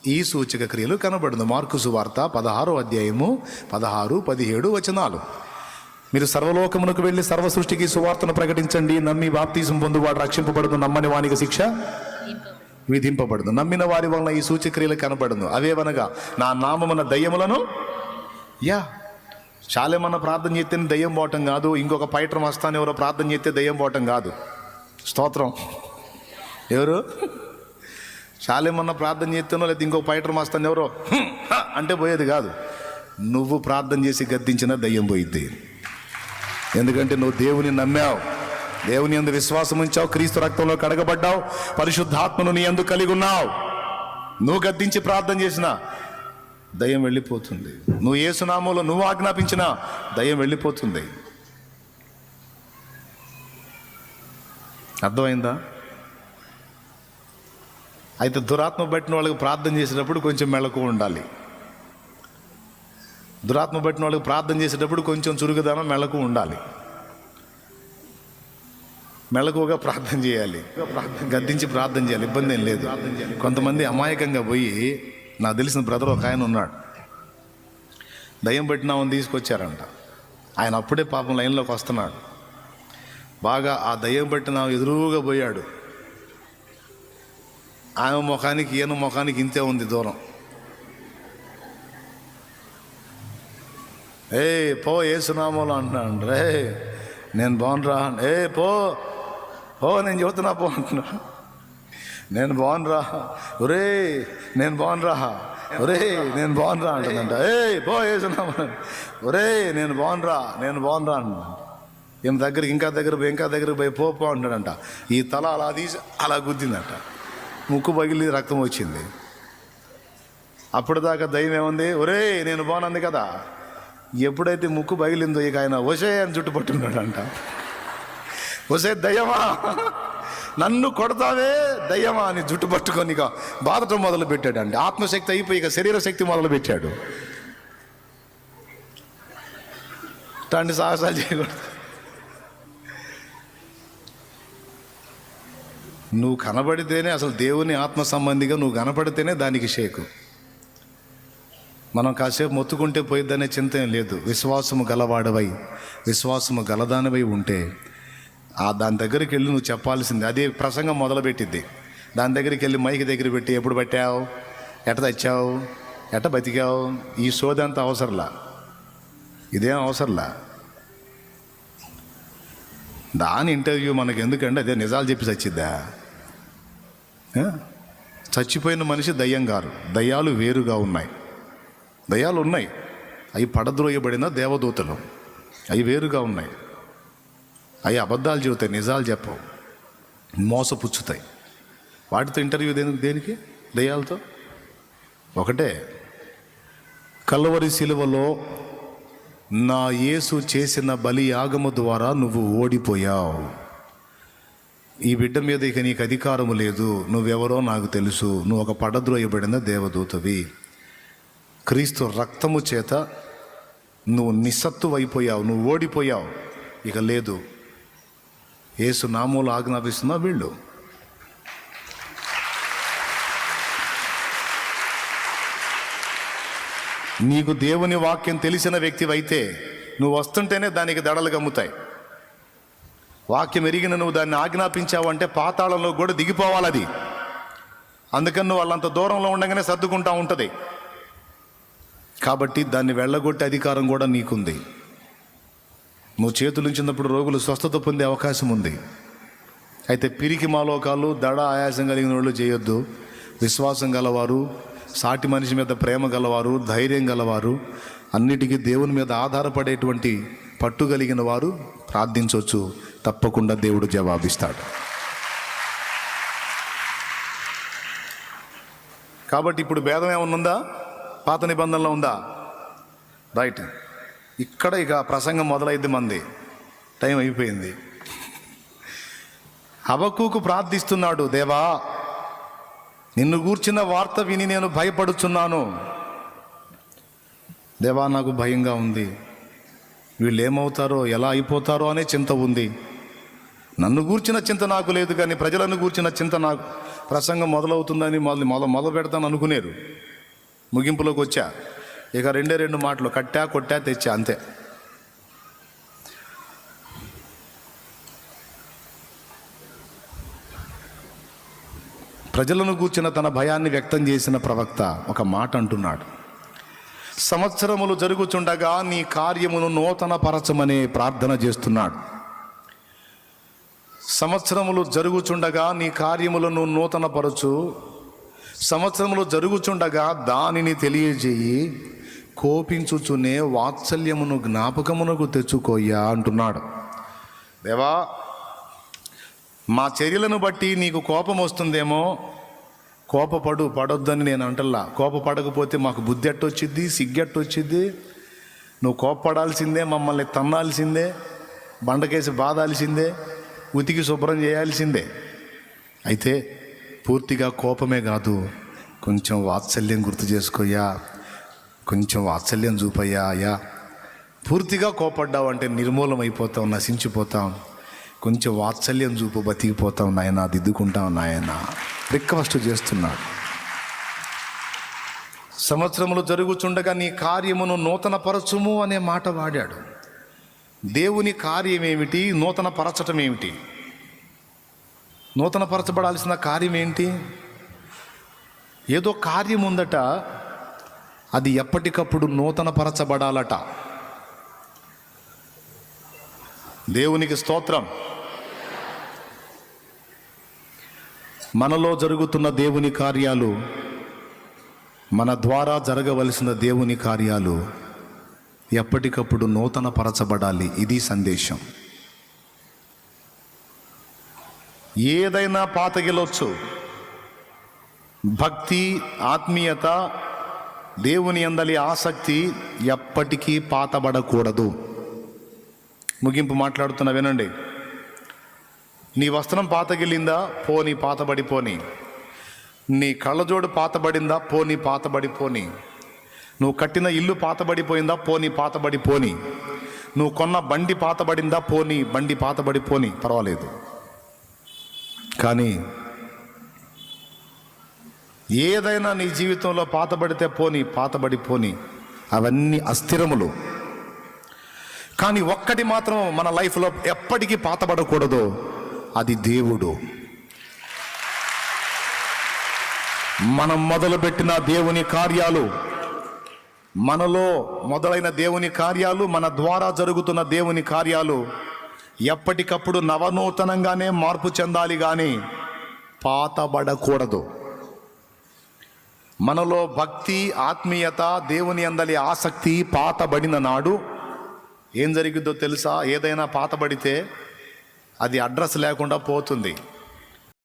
ఈ సూచక క్రియలు కనబడును. మార్కు సువార్త 16వ అధ్యాయము 16, 17 వచనాలు. మీరు సర్వలోకమునకు వెళ్ళి సర్వ సృష్టికి సువార్తను ప్రకటించండి. నమ్మి బాప్తీసం పొందువాడు రక్షింపబడును, నమ్మని వానికి శిక్ష విధింపబడును. నమ్మిన వారి వలన ఈ సూచక్రియలు కనబడును. అవేవనగా నా నామమున దయ్యములను చాలేమన్నా ప్రార్థన చేస్తే దయ్యం పోవటం కాదు. ఇంకొక పైట్రం వస్తాను ఎవరో ప్రార్థన చేస్తే దయ్యం పోవటం కాదు. స్తోత్రం. ఎవరు చాలేమన్నా ప్రార్థన చేస్తేనో లేదా ఇంకొక పైట్రం వస్తాను ఎవరో అంటే పోయేది కాదు. నువ్వు ప్రార్థన చేసి గద్దించిన దయ్యం పోయిద్ది. ఎందుకంటే నువ్వు దేవుని నమ్మావు, దేవుని యందు విశ్వాసం ఉంచావు, క్రీస్తు రక్తంలో కడగబడ్డావు, పరిశుద్ధాత్మను నీ యందు కలిగి ఉన్నావు. నువ్వు గద్దించి ప్రార్థన చేసినా దయ్యం వెళ్ళిపోతుంది. నువ్వు యేసునామంలో నువ్వు ఆజ్ఞాపించినా దయ్యం వెళ్ళిపోతుంది. అర్థమైందా? అయితే దురాత్మ పట్టిన వాళ్ళకి ప్రార్థన చేసేటప్పుడు కొంచెం మెళకువ ఉండాలి. దురాత్మ పట్టిన వాళ్ళకి ప్రార్థన చేసేటప్పుడు కొంచెం చురుకుదనం, మెళకువ ఉండాలి. మెళకువగా ప్రార్థన చేయాలి, గద్దించి ప్రార్థన చేయాలి. ఇబ్బంది ఏం లేదు. కొంతమంది అమాయకంగా పోయి, నాకు తెలిసిన బ్రదర్ ఒక ఆయన ఉన్నాడు, దయ్యం పెట్టినామని తీసుకొచ్చారంట. ఆయన అప్పుడే పాపం లైన్లోకి వస్తున్నాడు. బాగా ఆ దయ్యం పెట్టిన ఎదురుగా పోయాడు. ఆమె ముఖానికి ఈయన ముఖానికి ఇంతే ఉంది దూరం. ఏ పో యేసునామంలో అంటున్నాడు. రే నేను బాగునరా, ఏ పో నేను చెబుతున్నా పో అంటున్నా. నేను బాగునరా, ఒరే నేను బాగునరా, ఒరే నేను బాగునరా అంటుందంట. ఏ పో యేసునామా, ఒరే నేను బాగునరా అంటున్నా. ఈమె దగ్గరికి ఇంకా దగ్గరికి పోయి పో అంటాడంట. ఈ తల అలా తీసి అలా గుద్దిందంట. ముక్కు పగిలి రక్తం వచ్చింది. అప్పటిదాకా దయ్యం ఏముంది, ఒరే నేను బాగుంది కదా. ఎప్పుడైతే ముక్కు పగిలిందో ఇక ఆయన ఒసే అని చుట్టు పట్టుకున్నాడంట. ఒసే దయ్యమా, నన్ను కొడతావే దయ్యమా అని జుట్టు పట్టుకొని ఇక బాధటం మొదలు పెట్టాడండి. ఆత్మశక్తి అయిపోయి ఇక శరీర శక్తి మొదలు పెట్టాడు. ఇట్లాంటి సాహసాలు చేయకూడదు. నువ్వు కనబడితేనే, అసలు దేవుని ఆత్మ సంబంధిగా నువ్వు కనపడితేనే దానికి షేకు. మనం కాసేపు మొత్తుకుంటే పోయిద్దనే చింత ఏం లేదు. విశ్వాసము గలవాడవై, విశ్వాసము గలదానివై ఉంటే దాని దగ్గరికి వెళ్ళి నువ్వు చెప్పాల్సింది. అదే ప్రసంగం మొదలుపెట్టిద్ది. దాని దగ్గరికి వెళ్ళి మైకి దగ్గర పెట్టి ఎప్పుడు పట్టావు, ఎట్ట తెచ్చావు, ఎట్ట బతికావు, ఈ సోదంతా అవసరంలా, ఇదేం అవసరంలా. దాని ఇంటర్వ్యూ మనకు ఎందుకంటే అదే నిజాలు చెప్పి చచ్చిద్దా? చచ్చిపోయిన మనిషి దయ్యం గారు. దయ్యాలు వేరుగా ఉన్నాయి. దయ్యాలు ఉన్నాయి, అవి పడద్రోయబడిన దేవదూతలు, అవి వేరుగా ఉన్నాయి. అవి అబద్ధాలు చెబుతాయి, నిజాలు చెప్పవు, మోసపుచ్చుతాయి. వాటితో ఇంటర్వ్యూ దేనికి? దయ్యాలతో ఒకటే. కల్వరి శిలువలో నా యేసు చేసిన బలి యాగము ద్వారా నువ్వు ఓడిపోయావు. ఈ బిడ్డ మీద ఇక నీకు అధికారము లేదు. నువ్వెవరో నాకు తెలుసు. నువ్వు ఒక పడద్రోయబడిన దేవదూతవి. క్రీస్తు రక్తము చేత నువ్వు నిస్సత్తువైపోయావు, నువ్వు ఓడిపోయావు. ఇక లేదు. యేసు నామములో ఆజ్ఞాపిస్తున్నా వీళ్ళు. నీకు దేవుని వాక్యం తెలిసిన వ్యక్తివైతే నువ్వు వస్తుంటేనే దానికి దడలు గమ్ముతాయి. వాక్యం ఎరిగిన నువ్వు దాన్ని ఆజ్ఞాపించావంటే పాతాళంలో కూడా దిగిపోవాలి అది. అందుకని నువ్వు వాళ్ళంత దూరంలో ఉండగానే సర్దుకుంటా ఉంటుంది. కాబట్టి దాన్ని వెళ్ళగొట్టే అధికారం కూడా నీకుంది. నువ్వు చేతులుంచినప్పుడు రోగులు స్వస్థత పొందే అవకాశం ఉంది. అయితే పిరికి మాలోకాలు, దడ ఆయాసం కలిగిన వాళ్ళు చేయొద్దు. విశ్వాసం గలవారు, సాటి మనిషి మీద ప్రేమ గలవారు, ధైర్యం గలవారు, అన్నిటికీ దేవుని మీద ఆధారపడేటువంటి పట్టు కలిగిన వారు ప్రార్థించవచ్చు. తప్పకుండా దేవుడు జవాబిస్తాడు. కాబట్టి ఇప్పుడు భేదం ఏమన్నా ఉందా? పాత నిబంధనలో ఉందా? రైట్. ఇక్కడ ఇక ప్రసంగం మొదలైద్ది. మంది టైం అయిపోయింది. హబక్కూకు ప్రార్థిస్తున్నాడు, దేవా నిన్ను గూర్చిన వార్త విని నేను భయపడుచున్నాను. దేవా నాకు భయంగా ఉంది, వీళ్ళు ఏమవుతారో ఎలా అయిపోతారో అనే చింత ఉంది. నన్ను గూర్చిన చింత నాకు లేదు, కానీ ప్రజలను గూర్చిన చింత నాకు. ప్రసంగం మొదలవుతుందని మొదలు పెడతాను అనుకునేరు. ముగింపులోకి వచ్చా, ఇక రెండు మాటలు, కట్టా కొట్టా తెచ్చా, అంతే. ప్రజలను గూర్చిన తన భయాన్ని వ్యక్తం చేసిన ప్రవక్త ఒక మాట అంటున్నాడు. సంవత్సరములు జరుగుచుండగా నీ కార్యమును నూతన పరచమనే ప్రార్థన చేస్తున్నాడు. సంవత్సరములు జరుగుచుండగా నీ కార్యములను నూతన పరచు, సంవత్సరములు జరుగుచుండగా దానిని తెలియజేయి, కోపించుచునే వాత్సల్యమును జ్ఞాపకమునకు తెచ్చుకోయ్యా అంటున్నాడు. దేవా, మా చర్యలను బట్టి నీకు కోపం వస్తుందేమో, పడొద్దని నేను అంటల్లా. కోపపడకపోతే మాకు బుద్ధి ఎట్టొచ్చిద్ది, సిగ్గెట్టొచ్చిద్ది. నువ్వు కోపపడాల్సిందే, మమ్మల్ని తన్నాల్సిందే, బండకేసి బాధాల్సిందే, ఉతికి శుభ్రం చేయాల్సిందే. అయితే పూర్తిగా కోపమే కాదు, కొంచెం వాత్సల్యం గుర్తు చేసుకోయ్యా, కొంచెం వాత్సల్యం చూపయ్యా. అయ్యా, పూర్తిగా కోపడ్డావు అంటే నిర్మూలమైపోతాం, నశించిపోతాం. కొంచెం వాత్సల్యం చూపు, బతికిపోతాం నాయన, దిద్దుకుంటాం నాయన. రిక్వెస్ట్ చేస్తున్నాడు. సంవత్సరములు జరుగుచుండగా నీ కార్యమును నూతన పరచుము అనే మాట వాడాడు. దేవుని కార్యం ఏమిటి? నూతన పరచటం ఏమిటి? నూతన పరచబడాల్సిన కార్యం ఏంటి? ఏదో కార్యం ఉందట, అది ఎప్పటికప్పుడు నూతన పరచబడాలట. దేవునికి స్తోత్రం. మనలో జరుగుతున్న దేవుని కార్యాలు, మన ద్వారా జరగవలసిన దేవుని కార్యాలు ఎప్పటికప్పుడు నూతన పరచబడాలి. ఇది సందేశం. ఏదైనా పాతగిలొచ్చు, భక్తి, ఆత్మీయత, దేవుని యందలి ఆసక్తి ఎప్పటికీ పాతబడకూడదు. ముగింపు మాట్లాడుతున్నా, వినండి. నీ వస్త్రం పాతగిలిందా? పోనీ పాతబడిపోని. నీ కళ్ళజోడు పాతబడిందా? పోనీ పాతబడిపోని. నువ్వు కట్టిన ఇల్లు పాతబడిపోయిందా? పోనీ పాతబడిపోని. నువ్వు కొన్న బండి పాతబడిందా? పోనీ బండి పాతబడిపోని, పర్వాలేదు. కానీ ఏదైనా నీ జీవితంలో పాతబడితే పోనీ, పాతబడిపోని, అవన్నీ అస్థిరములు. కానీ ఒక్కటి మాత్రం మన లైఫ్లో ఎప్పటికీ పాతబడకూడదు, అది దేవుడు. మనం మొదలుపెట్టిన దేవుని కార్యాలు, మనలో మొదలైన దేవుని కార్యాలు, మన ద్వారా జరుగుతున్న దేవుని కార్యాలు ఎప్పటికప్పుడు నవనూతనంగానే మార్పు చెందాలి, కానీ పాతబడకూడదు. మనలో భక్తి, ఆత్మీయత, దేవుని యందలి ఆసక్తి పాతబడిన నాడు ఏం జరిగిద్దో తెలుసా? ఏదైనా పాతబడితే అది అడ్రస్ లేకుండా పోతుంది.